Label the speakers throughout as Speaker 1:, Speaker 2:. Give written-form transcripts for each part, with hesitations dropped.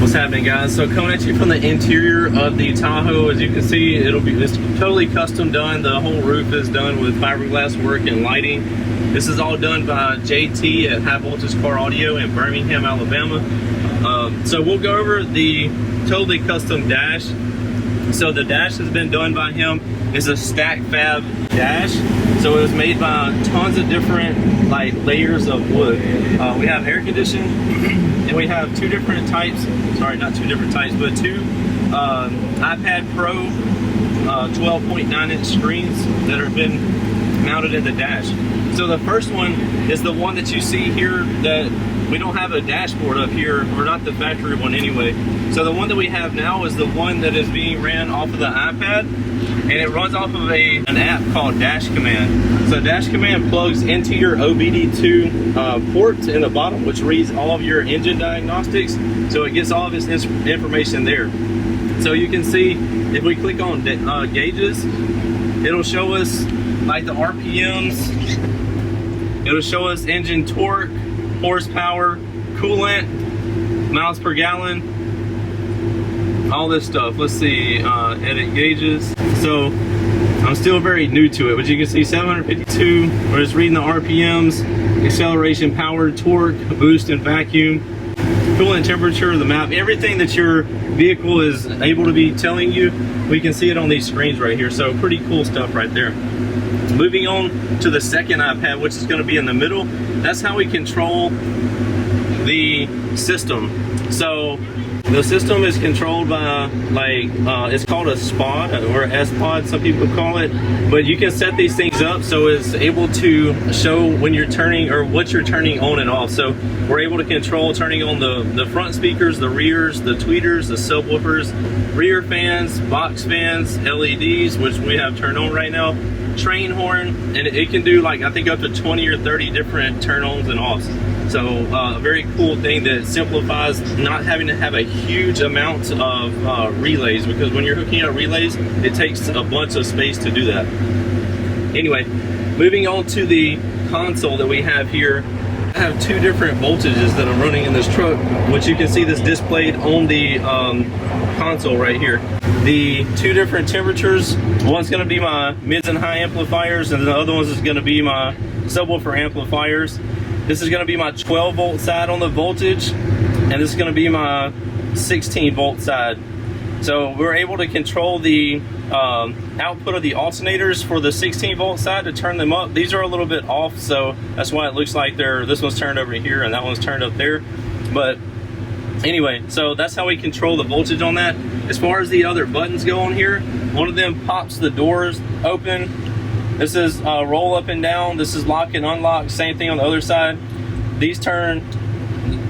Speaker 1: What's happening, guys? So coming at you from the interior of the Tahoe. As you can see, it's totally custom done. The whole roof is done with fiberglass work and lighting. This is all done by JT at High Voltage Car Audio in Birmingham, Alabama. So we'll go over the totally custom dash. So the dash has been done by him. It's a stack fab dash. So it was made by tons of different like layers of wood. We have air conditioning, and we have two different types. Sorry, not two different types, but two iPad Pro 12.9-inch screens that have been mounted in the dash. So the first one is the one that you see here that we don't have a dashboard up here, or not the factory one anyway. So the one that we have now is the one that is being ran off of the iPad, and it runs off of an app called Dash Command. So Dash Command plugs into your OBD2 port in the bottom, which reads all of your engine diagnostics. So it gets all of its information there. So you can see if we click on gauges, it'll show us like the RPMs. It'll show us engine torque, horsepower, coolant, miles per gallon, all this stuff. Let's see, edit gauges. So I'm still very new to it, but you can see 752, we're just reading the RPMs, acceleration, power, torque, boost and vacuum, coolant temperature, the map, everything that your vehicle is able to be telling you, we can see it on these screens right here. So pretty cool stuff right there. Moving on to the second iPad, which is going to be in the middle, that's how we control the system. So the system is controlled by it's called a SPOD or S-Pod, some people call it, but you can set these things up so it's able to show when you're turning or what you're turning on and off. So we're able to control turning on the front speakers, the rears, the tweeters, the subwoofers, rear fans, box fans, LEDs, which we have turned on right now, train horn, and it can do like I think up to 20 or 30 different turn-ons and offs. So a very cool thing that simplifies not having to have a huge amount of relays, because when you're hooking up relays, it takes a bunch of space to do that. Anyway, moving on to the console that we have here, I have two different voltages that I'm running in this truck, which you can see this displayed on the console right here. The two different temperatures, one's going to be my mids and high amplifiers, and the other one is going to be my subwoofer amplifiers. This is going to be my 12 volt side on the voltage, and this is going to be my 16 volt side. So we're able to control the output of the alternators for the 16 volt side to turn them up. These are a little bit off, so that's why it looks like this one's turned over here and that one's turned up there. But anyway, so that's how we control the voltage on that. As far as the other buttons go on here, one of them pops the doors open. This is roll up and down. This is lock and unlock. Same thing on the other side. These turn.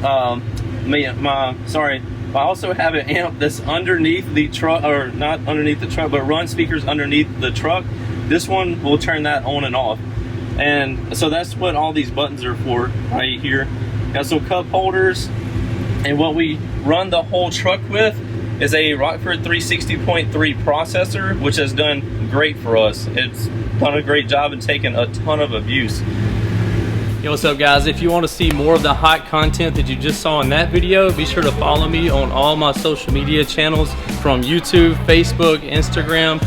Speaker 1: I also have an amp that's underneath the truck, or not underneath the truck, but run speakers underneath the truck. This one will turn that on and off. And so that's what all these buttons are for right here. Got some cup holders. And what we run the whole truck with is a Rockford 360.3 processor, which has done great for us. It's done a great job and taken a ton of abuse. Yo, what's up, guys? If you want to see more of the hot content that you just saw in that video, be sure to follow me on all my social media channels, from YouTube, Facebook, Instagram,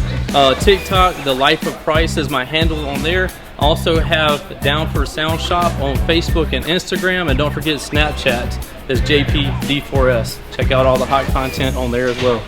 Speaker 1: TikTok. The Life of Price is my handle on there. Also have Down for Sound Shop on Facebook and Instagram, and don't forget Snapchat is JPD4S. Check out all the hot content on there as well.